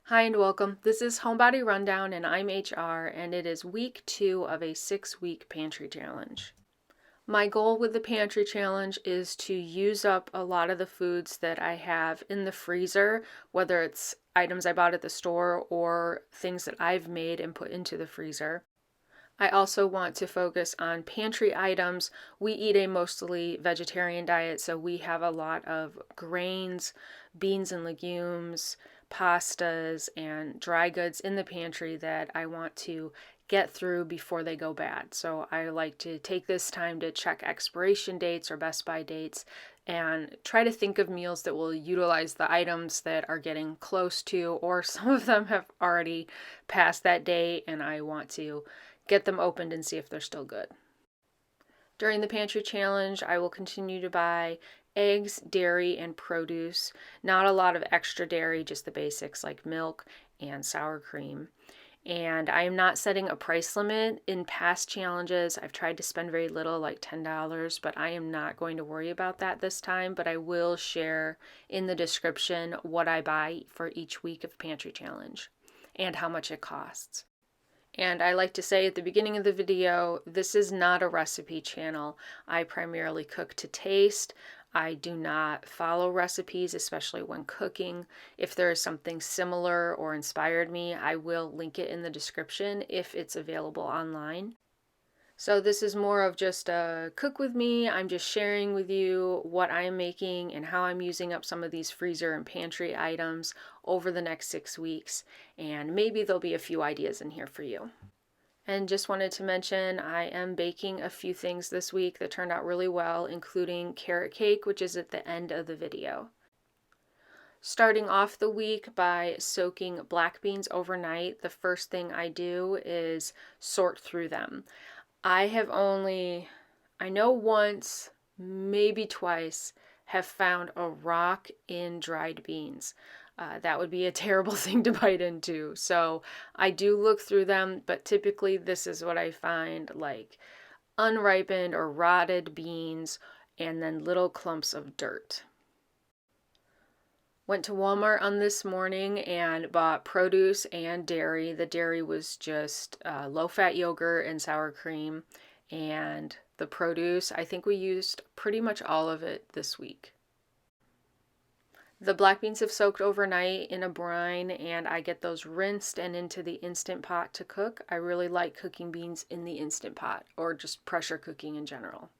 Hi and welcome. This is Homebody Rundown and I'm HR and it is week 2 of a 6-week pantry challenge. My goal with the pantry challenge is to use up a lot of the foods that I have in the freezer, whether it's items I bought at the store or things that I've made and put into the freezer. I also want to focus on pantry items. We eat a mostly vegetarian diet, so we have a lot of grains, beans and legumes, pastas, and dry goods in the pantry that I want to get through before they go bad. So I like to take this time to check expiration dates or best by dates and try to think of meals that will utilize the items that are getting close to, or some of them have already passed that date and I want to get them opened and see if they're still good. During the pantry challenge, I will continue to buy eggs, dairy, and produce. Not a lot of extra dairy, just the basics like milk and sour cream. And I am not setting a price limit. In past challenges, I've tried to spend very little, like $10, but I am not going to worry about that this time. But I will share in the description what I buy for each week of pantry challenge and how much it costs. And I like to say at the beginning of the video, this is not a recipe channel. I primarily cook to taste. I do not follow recipes, especially when cooking. If there is something similar or inspired me, I will link it in the description if it's available online. So this is more of just a cook with me. I'm just sharing with you what I'm making and how I'm using up some of these freezer and pantry items over the next 6 weeks. And maybe there'll be a few ideas in here for you. And just wanted to mention I am baking a few things this week that turned out really well, including carrot cake, which is at the end of the video. Starting off the week by soaking black beans overnight, the first thing I do is sort through them. I know once, maybe twice, have found a rock in dried beans. That would be a terrible thing to bite into. So I do look through them, but typically this is what I find, like unripened or rotted beans and then little clumps of dirt. Went to Walmart on this morning and bought produce and dairy. The dairy was just low-fat yogurt and sour cream. And the produce, I think we used pretty much all of it this week. The black beans have soaked overnight in a brine and I get those rinsed and into the Instant Pot to cook. I really like cooking beans in the Instant Pot or just pressure cooking in general.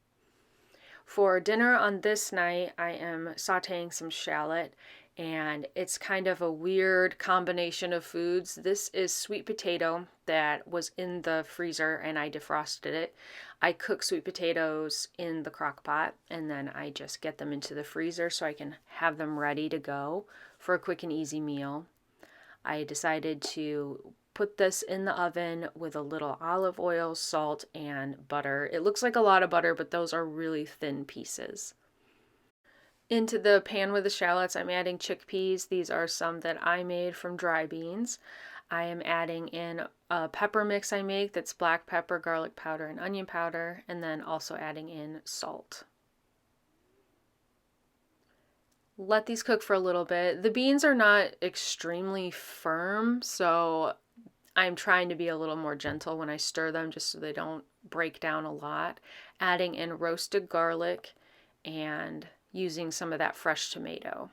For dinner on this night, I am sauteing some shallot, and it's kind of a weird combination of foods. This is sweet potato that was in the freezer and I defrosted it. I cook sweet potatoes in the crock pot and then I just get them into the freezer so I can have them ready to go for a quick and easy meal. I decided to put this in the oven with a little olive oil, salt, and butter. It looks like a lot of butter, but those are really thin pieces. Into the pan with the shallots, I'm adding chickpeas. These are some that I made from dry beans. I am adding in a pepper mix I make that's black pepper, garlic powder, and onion powder, and then also adding in salt. Let these cook for a little bit. The beans are not extremely firm, so I'm trying to be a little more gentle when I stir them just so they don't break down a lot. Adding in roasted garlic and using some of that fresh tomato.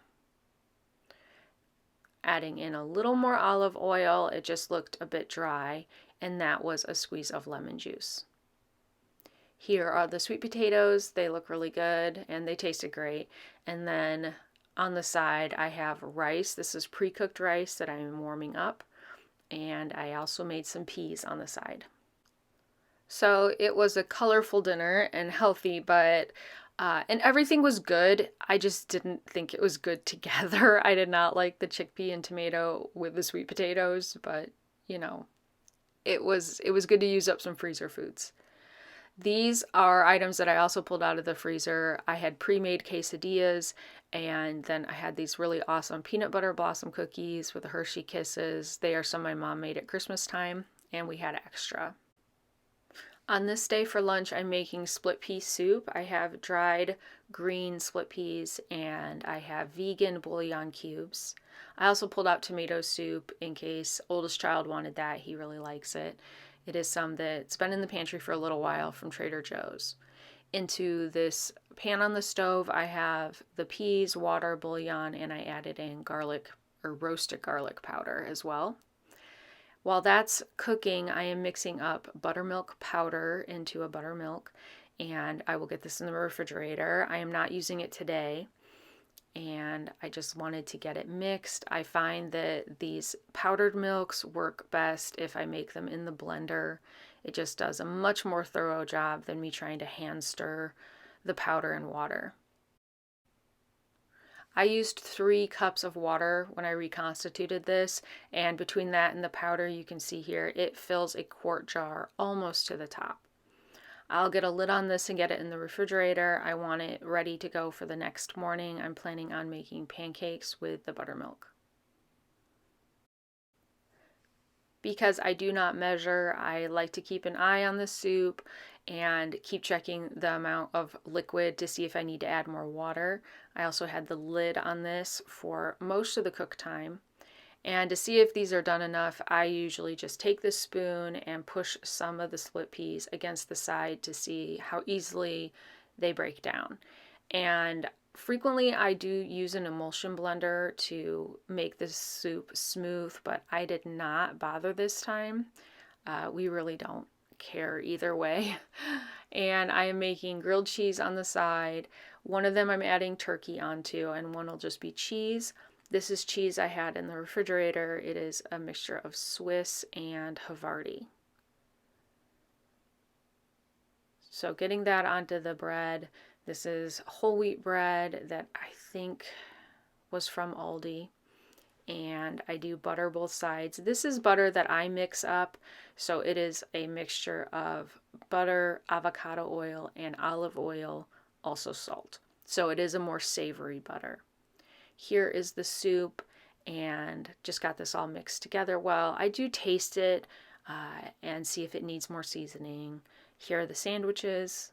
Adding in a little more olive oil, it just looked a bit dry, and that was a squeeze of lemon juice. Here are the sweet potatoes. They look really good and they tasted great. And then on the side I have rice. This is pre-cooked rice that I'm warming up. And I also made some peas on the side. So it was a colorful dinner and healthy, but and everything was good. I just didn't think it was good together. I did not like the chickpea and tomato with the sweet potatoes, but you know, it was good to use up some freezer foods. These are items that I also pulled out of the freezer. I had pre-made quesadillas, and then I had these really awesome peanut butter blossom cookies with the Hershey Kisses. They are some my mom made at Christmas time, and we had extra. On this day for lunch, I'm making split pea soup. I have dried green split peas and I have vegan bouillon cubes. I also pulled out tomato soup in case oldest child wanted that. He really likes it. It is some that's been in the pantry for a little while from Trader Joe's. Into this pan on the stove, I have the peas, water, bouillon, and I added in garlic or roasted garlic powder as well. While that's cooking, I am mixing up buttermilk powder into a buttermilk, and I will get this in the refrigerator. I am not using it today, and I just wanted to get it mixed. I find that these powdered milks work best if I make them in the blender. It just does a much more thorough job than me trying to hand stir the powder and water. I used 3 cups of water when I reconstituted this, and between that and the powder, you can see here, it fills a quart jar almost to the top. I'll get a lid on this and get it in the refrigerator. I want it ready to go for the next morning. I'm planning on making pancakes with the buttermilk. Because I do not measure, I like to keep an eye on the soup and keep checking the amount of liquid to see if I need to add more water. I also had the lid on this for most of the cook time. And to see if these are done enough, I usually just take the spoon and push some of the split peas against the side to see how easily they break down. And frequently I do use an emulsion blender to make this soup smooth, but I did not bother this time. We really don't care either way. And I am making grilled cheese on the side. One of them I'm adding turkey onto, and one will just be cheese. This is cheese I had in the refrigerator. It is a mixture of Swiss and Havarti. So getting that onto the bread. This is whole wheat bread that I think was from Aldi. And I do butter both sides. This is butter that I mix up. So it is a mixture of butter, avocado oil, and olive oil, also salt. So it is a more savory butter. Here is the soup, and just got this all mixed together well. I do taste it and see if it needs more seasoning. Here are the sandwiches.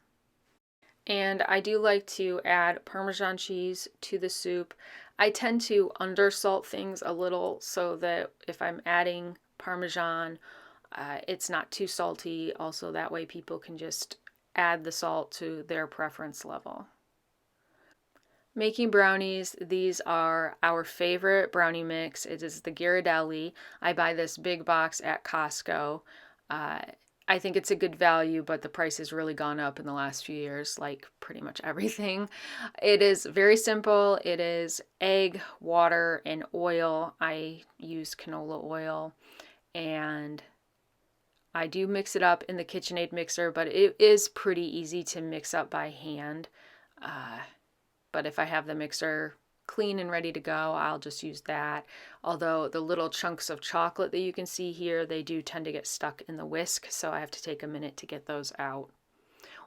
And I do like to add Parmesan cheese to the soup. I tend to undersalt things a little so that if I'm adding Parmesan, it's not too salty. Also, that way people can just add the salt to their preference level. Making brownies, these are our favorite brownie mix. It is the Ghirardelli. I buy this big box at Costco. I think it's a good value, but the price has really gone up in the last few years, like pretty much everything. It is very simple. It is egg, water, and oil. I use canola oil, and I do mix it up in the KitchenAid mixer, but it is pretty easy to mix up by hand. But if I have the mixer clean and ready to go, I'll just use that. Although the little chunks of chocolate that you can see here, they do tend to get stuck in the whisk, so I have to take a minute to get those out.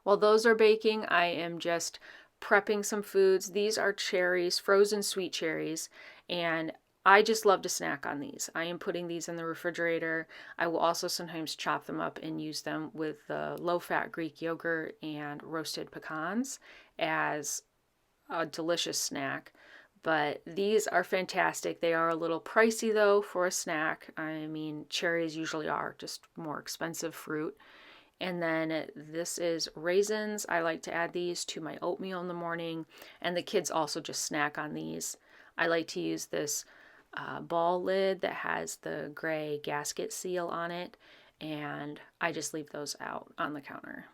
While those are baking, I am just prepping some foods. These are cherries, frozen sweet cherries, and I just love to snack on these. I am putting these in the refrigerator. I will also sometimes chop them up and use them with the low-fat Greek yogurt and roasted pecans as a delicious snack. But these are fantastic. They are a little pricey though for a snack. I mean, cherries usually are just more expensive fruit. And then this is raisins. I like to add these to my oatmeal in the morning, and the kids also just snack on these. I like to use this ball lid that has the gray gasket seal on it, and I just leave those out on the counter.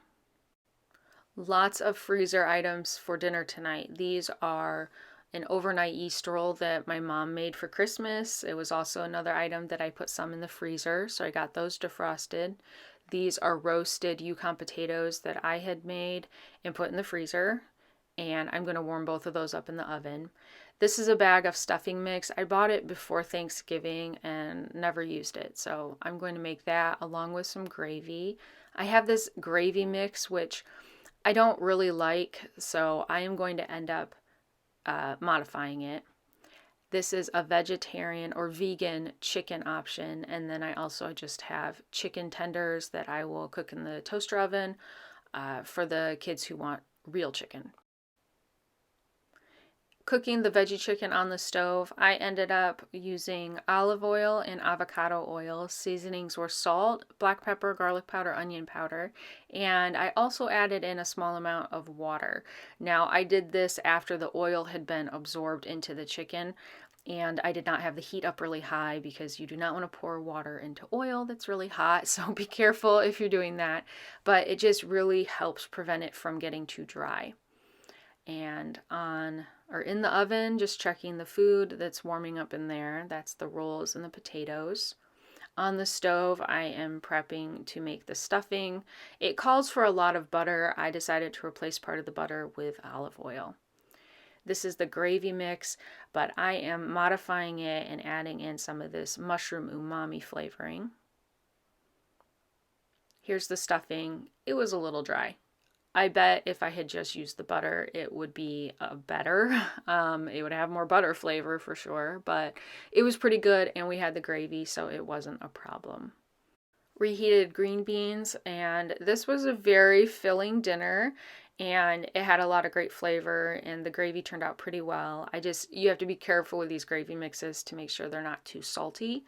Lots of freezer items for dinner tonight. These are an overnight yeast roll that my mom made for Christmas. It was also another item that I put some in the freezer, so I got those defrosted. These are roasted Yukon potatoes that I had made and put in the freezer, and I'm going to warm both of those up in the oven. This is a bag of stuffing mix. I bought it before Thanksgiving and never used it, so I'm going to make that along with some gravy. I have this gravy mix, which I don't really like, so I am going to end up modifying it. This is a vegetarian or vegan chicken option, and then I also just have chicken tenders that I will cook in the toaster oven for the kids who want real chicken. Cooking the veggie chicken on the stove, I ended up using olive oil and avocado oil. Seasonings were salt, black pepper, garlic powder, onion powder, and I also added in a small amount of water. Now, I did this after the oil had been absorbed into the chicken, and I did not have the heat up really high because you do not want to pour water into oil that's really hot, so be careful if you're doing that, but it just really helps prevent it from getting too dry. And in the oven, just checking the food that's warming up in there. That's the rolls and the potatoes. On the stove, I am prepping to make the stuffing. It calls for a lot of butter. I decided to replace part of the butter with olive oil. This is the gravy mix, but I am modifying it and adding in some of this mushroom umami flavoring. Here's the stuffing. It was a little dry. I bet if I had just used the butter, it would be better. It would have more butter flavor for sure, but it was pretty good, and we had the gravy, so it wasn't a problem. Reheated green beans, and this was a very filling dinner, and it had a lot of great flavor, and the gravy turned out pretty well. You have to be careful with these gravy mixes to make sure they're not too salty,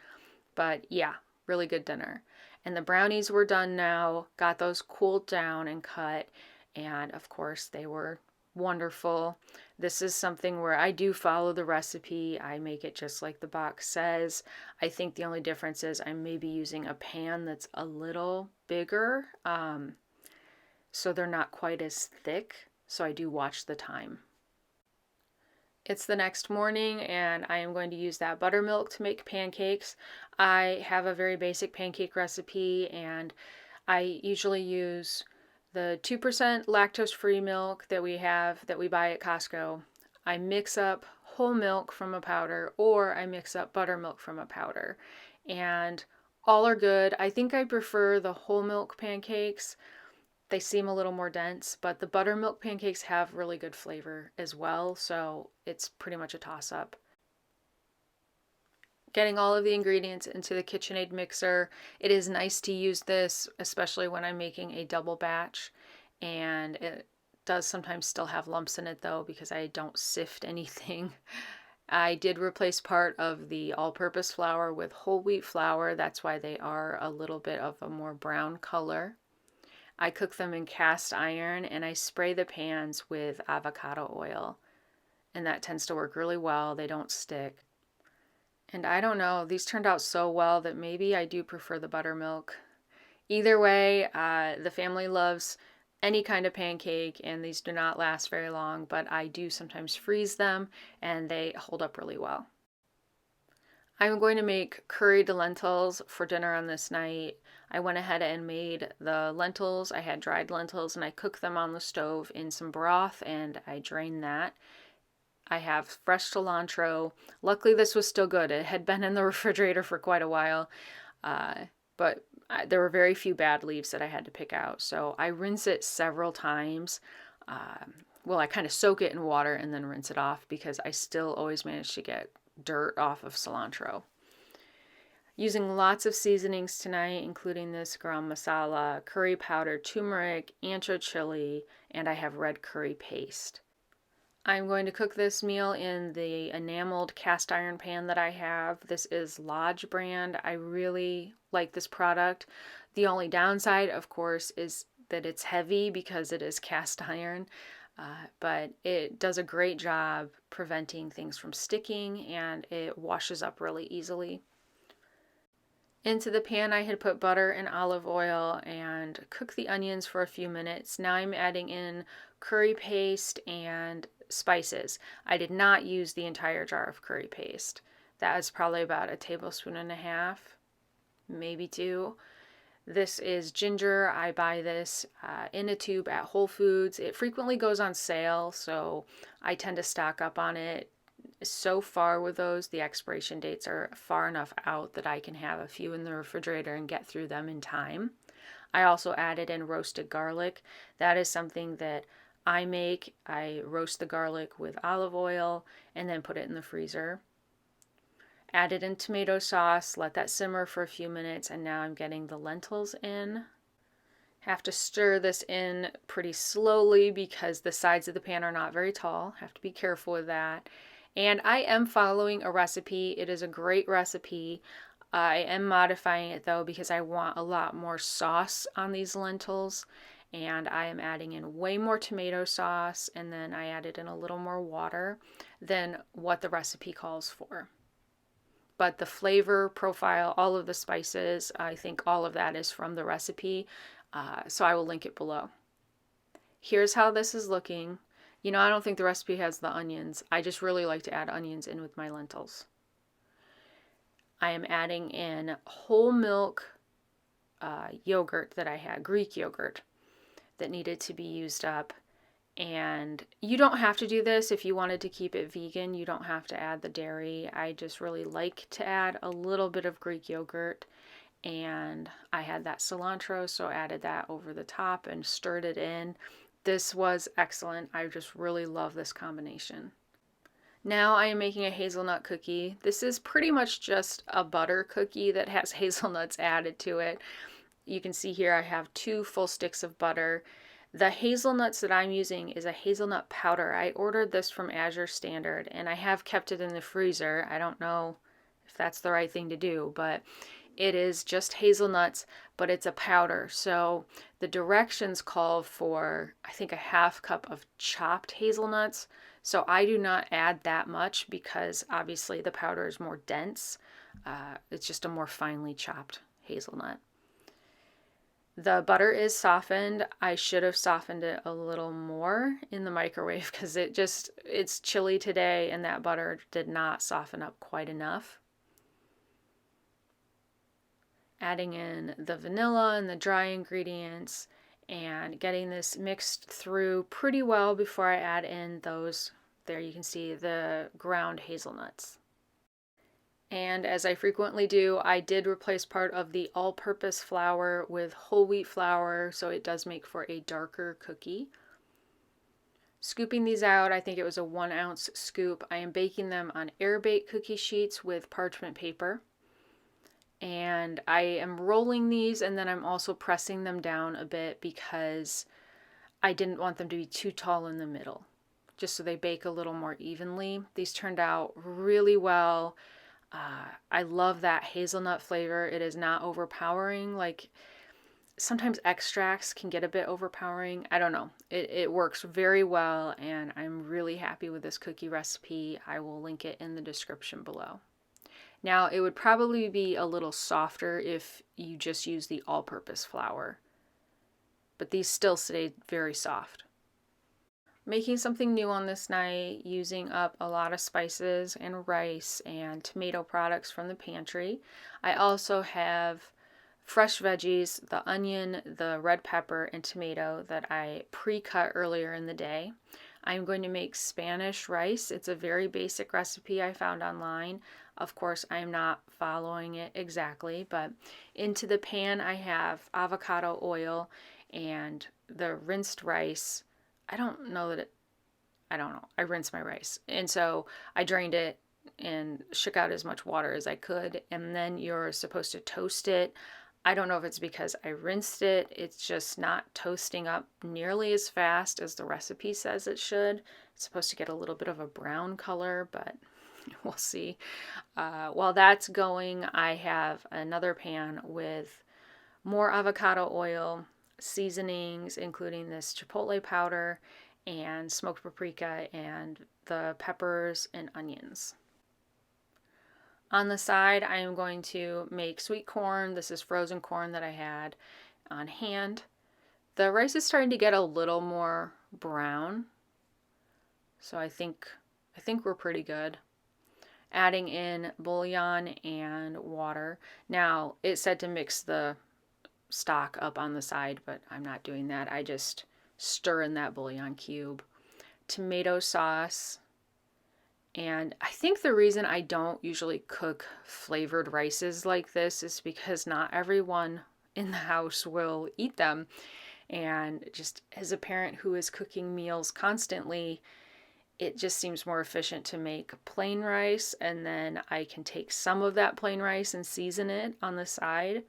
but yeah, really good dinner. And the brownies were done now, got those cooled down and cut. And of course, they were wonderful. This is something where I do follow the recipe. I make it just like the box says. I think the only difference is I'm maybe using a pan that's a little bigger, so they're not quite as thick. So I do watch the time. It's the next morning, and I am going to use that buttermilk to make pancakes. I have a very basic pancake recipe, and I usually use the 2% lactose-free milk that we buy at Costco. I mix up whole milk from a powder, or I mix up buttermilk from a powder, and all are good. I think I prefer the whole milk pancakes. They seem a little more dense, but the buttermilk pancakes have really good flavor as well, so it's pretty much a toss-up. Getting all of the ingredients into the KitchenAid mixer. It is nice to use this, especially when I'm making a double batch, and it does sometimes still have lumps in it though because I don't sift anything. I did replace part of the all-purpose flour with whole wheat flour. That's why they are a little bit of a more brown color. I cook them in cast iron, and I spray the pans with avocado oil, and that tends to work really well. They don't stick. And I don't know, these turned out so well that maybe I do prefer the buttermilk. Either way, the family loves any kind of pancake, and these do not last very long, but I do sometimes freeze them, and they hold up really well. I'm going to make curried lentils for dinner on this night. I went ahead and made the lentils. I had dried lentils, and I cooked them on the stove in some broth, and I drained that. I have fresh cilantro. Luckily, this was still good. It had been in the refrigerator for quite a while, but there were very few bad leaves that I had to pick out. So I rinse it several times. I kind of soak it in water and then rinse it off because I still always manage to get dirt off of cilantro. Using lots of seasonings tonight, including this garam masala, curry powder, turmeric, ancho chili, and I have red curry paste. I'm going to cook this meal in the enameled cast iron pan that I have. This is Lodge brand. I really like this product. The only downside, of course, is that it's heavy because it is cast iron, but it does a great job preventing things from sticking, and it washes up really easily. Into the pan I had put butter and olive oil and cooked the onions for a few minutes. Now I'm adding in curry paste and spices. I did not use the entire jar of curry paste. That is probably about a tablespoon and a half, maybe 2. This is ginger. I buy this in a tube at Whole Foods. It frequently goes on sale, so I tend to stock up on it. So far with those, the expiration dates are far enough out that I can have a few in the refrigerator and get through them in time. I also added in roasted garlic. That is something that I make. I roast the garlic with olive oil and then put it in the freezer. Added in tomato sauce, let that simmer for a few minutes, and now I'm getting the lentils in. Have to stir this in pretty slowly because the sides of the pan are not very tall. Have to be careful with that. And I am following a recipe. It is a great recipe. I am modifying it though because I want a lot more sauce on these lentils. And I am adding in way more tomato sauce, and then I added in a little more water than what the recipe calls for. But the flavor profile, all of the spices, I think all of that is from the recipe. So I will link it below. Here's how this is looking. You know, I don't think the recipe has the onions. I just really like to add onions in with my lentils. I am adding in whole milk yogurt that I had, Greek yogurt, that needed to be used up. And you don't have to do this if you wanted to keep it vegan. You don't have to add the dairy. I just really like to add a little bit of Greek yogurt. And I had that cilantro, so added that over the top and stirred it in. This was excellent. I just really love this combination. Now I am making a hazelnut cookie. This is pretty much just a butter cookie that has hazelnuts added to it. You can see here I have 2 full sticks of butter. The hazelnuts that I'm using is a hazelnut powder. I ordered this from Azure Standard and I have kept it in the freezer. I don't know if that's the right thing to do, but it is just hazelnuts, but it's a powder. So the directions call for, I think, a half cup of chopped hazelnuts. So I do not add that much because obviously the powder is more dense. It's just a more finely chopped hazelnut. The butter is softened. I should have softened it a little more in the microwave because it's chilly today and that butter did not soften up quite enough. Adding in the vanilla and the dry ingredients and getting this mixed through pretty well before I add in those, there you can see the ground hazelnuts. And as I frequently do, I did replace part of the all-purpose flour with whole wheat flour, so it does make for a darker cookie. Scooping these out, I think it was a 1-ounce scoop. I am baking them on air bake cookie sheets with parchment paper. And I am rolling these and then I'm also pressing them down a bit because I didn't want them to be too tall in the middle, just so they bake a little more evenly. These turned out really well. I love that hazelnut flavor. It is not overpowering. Like sometimes extracts can get a bit overpowering. I don't know. It works very well and I'm really happy with this cookie recipe. I will link it in the description below. Now, it would probably be a little softer if you just use the all-purpose flour, but these still stayed very soft. Making something new on this night, using up a lot of spices and rice and tomato products from the pantry. I also have fresh veggies, the onion, the red pepper, and tomato that I pre-cut earlier in the day. I'm going to make Spanish rice. It's a very basic recipe I found online. Of course, I'm not following it exactly, but into the pan I have avocado oil and the rinsed rice. I don't know. I rinsed my rice. And so I drained it and shook out as much water as I could. And then you're supposed to toast it. I don't know if it's because I rinsed it. It's just not toasting up nearly as fast as the recipe says it should. It's supposed to get a little bit of a brown color, but we'll see. While that's going, I have another pan with more avocado oil, seasonings, including this chipotle powder and smoked paprika and the peppers and onions. On the side, I am going to make sweet corn. This is frozen corn that I had on hand. The rice is starting to get a little more brown, so I think we're pretty good. Adding in bouillon and water. Now, it said to mix the stock up on the side, but I'm not doing that. I just stir in that bouillon cube. Tomato sauce. And I think the reason I don't usually cook flavored rices like this is because not everyone in the house will eat them. And just as a parent who is cooking meals constantly, it just seems more efficient to make plain rice, and then I can take some of that plain rice and season it on the side.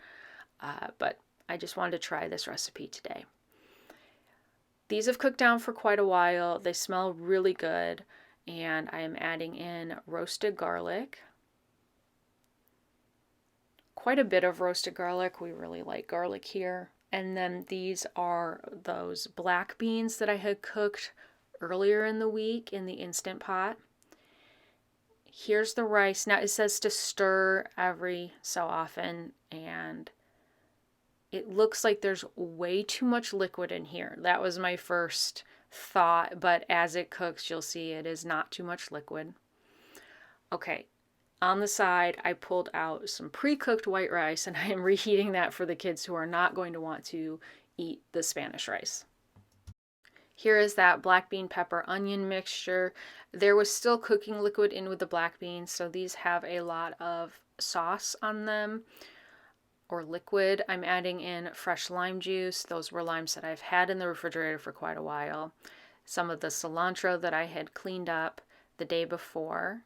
But I just wanted to try this recipe today. These have cooked down for quite a while. They smell really good, and I am adding in roasted garlic. Quite a bit of roasted garlic. We really like garlic here. And then these are those black beans that I had cooked earlier in the week in the Instant Pot. Here's the rice. Now it says to stir every so often, and it looks like there's way too much liquid in here. That was my first thought, but as it cooks, you'll see it is not too much liquid. Okay, on the side, I pulled out some pre-cooked white rice, and I am reheating that for the kids who are not going to want to eat the Spanish rice. Here is that black bean pepper onion mixture. There was still cooking liquid in with the black beans, so these have a lot of sauce on them, or liquid. I'm adding in fresh lime juice. Those were limes that I've had in the refrigerator for quite a while. Some of the cilantro that I had cleaned up the day before,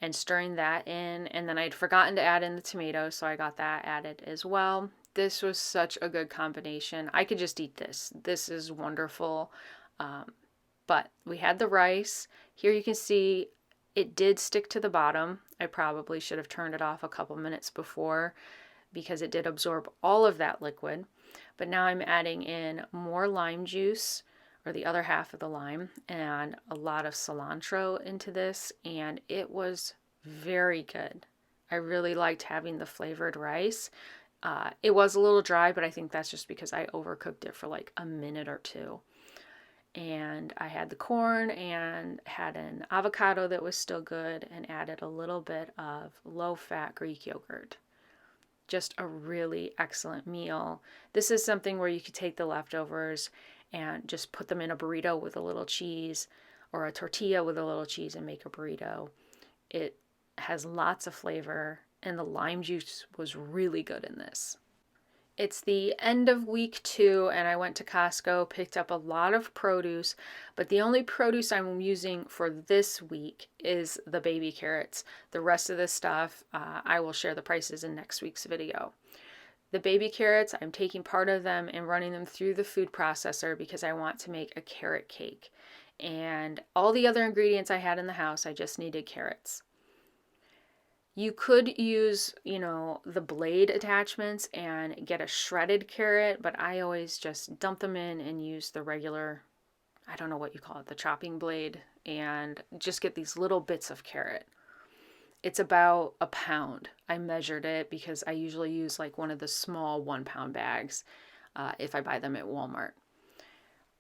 and stirring that in. And then I'd forgotten to add in the tomatoes, so I got that added as well. This was such a good combination. I could just eat this. This is wonderful. But we had the rice. Here you can see it did stick to the bottom. I probably should have turned it off a couple minutes before because it did absorb all of that liquid. But now I'm adding in more lime juice, or the other half of the lime, and a lot of cilantro into this, and it was very good. I really liked having the flavored rice. It was a little dry, but I think that's just because I overcooked it for like a minute or two. And I had the corn and had an avocado that was still good, and added a little bit of low-fat Greek yogurt. Just a really excellent meal. This is something where you could take the leftovers and just put them in a burrito with a little cheese, or a tortilla with a little cheese, and make a burrito. It has lots of flavor, and the lime juice was really good in this. It's the end of week 2, and I went to Costco, picked up a lot of produce, but the only produce I'm using for this week is the baby carrots. The rest of this stuff, I will share the prices in next week's video. The baby carrots, I'm taking part of them and running them through the food processor because I want to make a carrot cake. And all the other ingredients I had in the house, I just needed carrots. You could use, the blade attachments and get a shredded carrot, but I always just dump them in and use the regular, I don't know what you call it, the chopping blade, and just get these little bits of carrot. It's about a pound. I measured it because I usually use like one of the small 1-pound bags if I buy them at Walmart.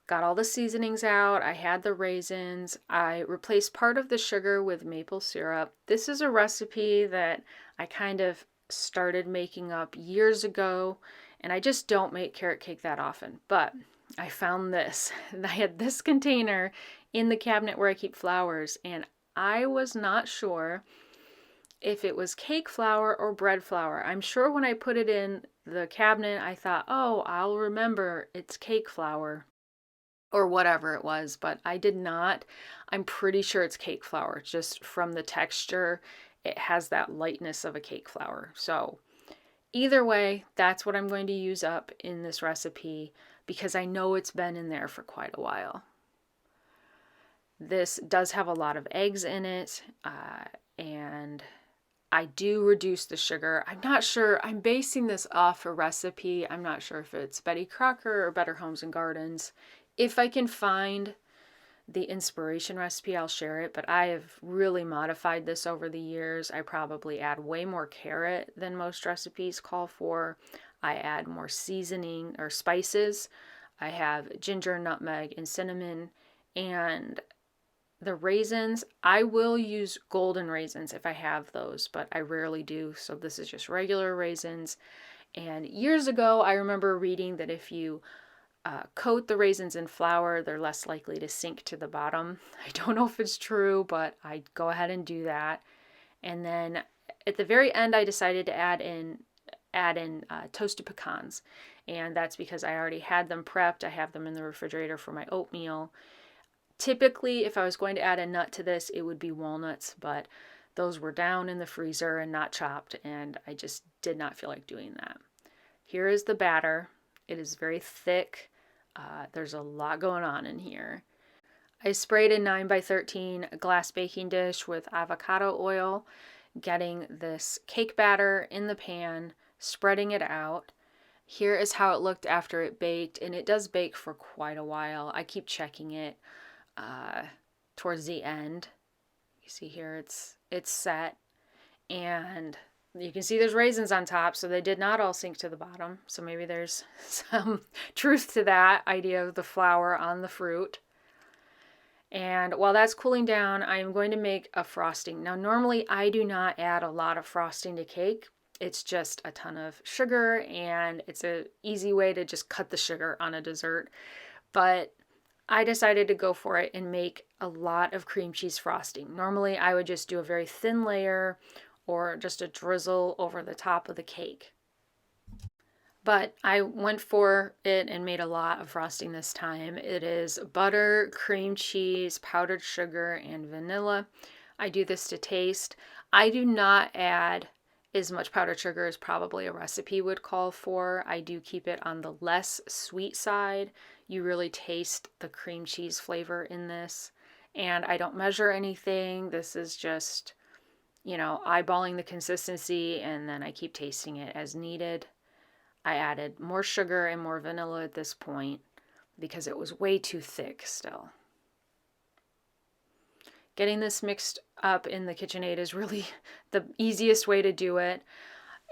Got all the seasonings out. I had the raisins. I replaced part of the sugar with maple syrup. This is a recipe that I kind of started making up years ago, and I just don't make carrot cake that often. But I found this. I had this container in the cabinet where I keep flowers, and I was not sure if it was cake flour or bread flour. I'm sure when I put it in the cabinet, I thought, oh, I'll remember it's cake flour or whatever it was, but I did not. I'm pretty sure it's cake flour. Just from the texture, it has that lightness of a cake flour. So either way, that's what I'm going to use up in this recipe because I know it's been in there for quite a while. This does have a lot of eggs in it, and I do reduce the sugar. I'm not sure. I'm basing this off a recipe. I'm not sure if it's Betty Crocker or Better Homes and Gardens. If I can find the inspiration recipe, I'll share it, but I have really modified this over the years. I probably add way more carrot than most recipes call for. I add more seasoning or spices. I have ginger, nutmeg, and cinnamon. And the raisins, I will use golden raisins if I have those, but I rarely do. So this is just regular raisins. And years ago, I remember reading that if you coat the raisins in flour, they're less likely to sink to the bottom. I don't know if it's true, but I go ahead and do that. And then at the very end, I decided to add in toasted pecans, and that's because I already had them prepped. I have them in the refrigerator for my oatmeal. Typically, if I was going to add a nut to this, it would be walnuts, but those were down in the freezer and not chopped, and I just did not feel like doing that. Here is the batter. It is very thick. There's a lot going on in here. I sprayed a 9x13 glass baking dish with avocado oil, getting this cake batter in the pan, spreading it out. Here is how it looked after it baked, and it does bake for quite a while. I keep checking it towards the end. You see here it's set, and you can see there's raisins on top, so they did not all sink to the bottom. So maybe there's some truth to that idea of the flour on the fruit. And while that's cooling down, I am going to make a frosting. Now, normally I do not add a lot of frosting to cake. It's just a ton of sugar, and it's an easy way to just cut the sugar on a dessert. But I decided to go for it and make a lot of cream cheese frosting. Normally I would just do a very thin layer or just a drizzle over the top of the cake. But I went for it and made a lot of frosting this time. It is butter, cream cheese, powdered sugar, and vanilla. I do this to taste. I do not add as much powdered sugar as probably a recipe would call for. I do keep it on the less sweet side. You really taste the cream cheese flavor in this. And I don't measure anything. This is just, eyeballing the consistency, and then I keep tasting it as needed. I added more sugar and more vanilla at this point because it was way too thick still. Getting this mixed up in the KitchenAid is really the easiest way to do it.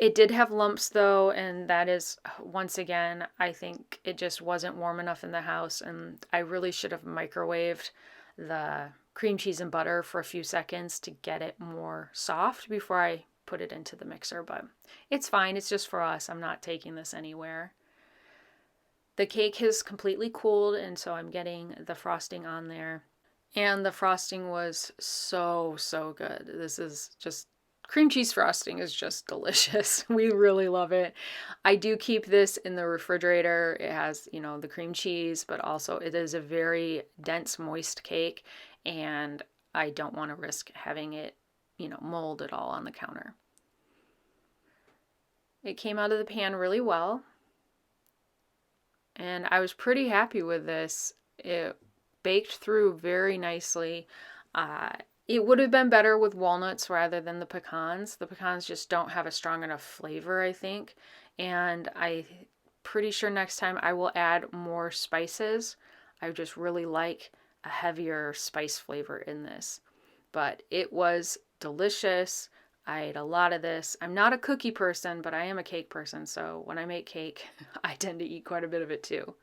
It did have lumps though, and that is, once again, I think it just wasn't warm enough in the house, and I really should have microwaved the cream cheese and butter for a few seconds to get it more soft before I put it into the mixer, but it's fine. It's just for us. I'm not taking this anywhere. The cake has completely cooled, and so I'm getting the frosting on there. And the frosting was so, so good. This is just, cream cheese frosting is just delicious. We really love it. I do keep this in the refrigerator. It has, the cream cheese, but also it is a very dense, moist cake, and I don't want to risk having it, mold at all on the counter. It came out of the pan really well, and I was pretty happy with this. It baked through very nicely. It would have been better with walnuts rather than the pecans. The pecans just don't have a strong enough flavor, I think, and I'm pretty sure next time I will add more spices. I just really like a heavier spice flavor in this, but it was delicious. I ate a lot of this. I'm not a cookie person, but I am a cake person, so when I make cake, I tend to eat quite a bit of it too.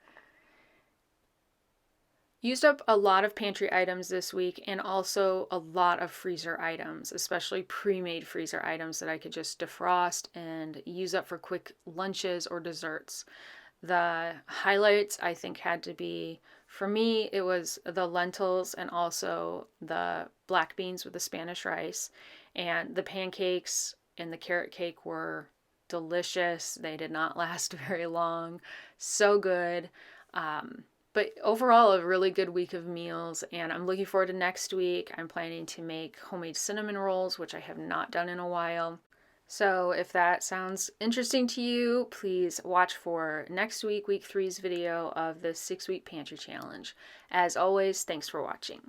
Used up a lot of pantry items this week, and also a lot of freezer items, especially pre-made freezer items that I could just defrost and use up for quick lunches or desserts. The highlights, I think, had to be, for me, it was the lentils and also the black beans with the Spanish rice. And the pancakes and the carrot cake were delicious. They did not last very long. So good. But overall, a really good week of meals, and I'm looking forward to next week. I'm planning to make homemade cinnamon rolls, which I have not done in a while. So if that sounds interesting to you, please watch for next week, week 3's video of the 6-week pantry challenge. As always, thanks for watching.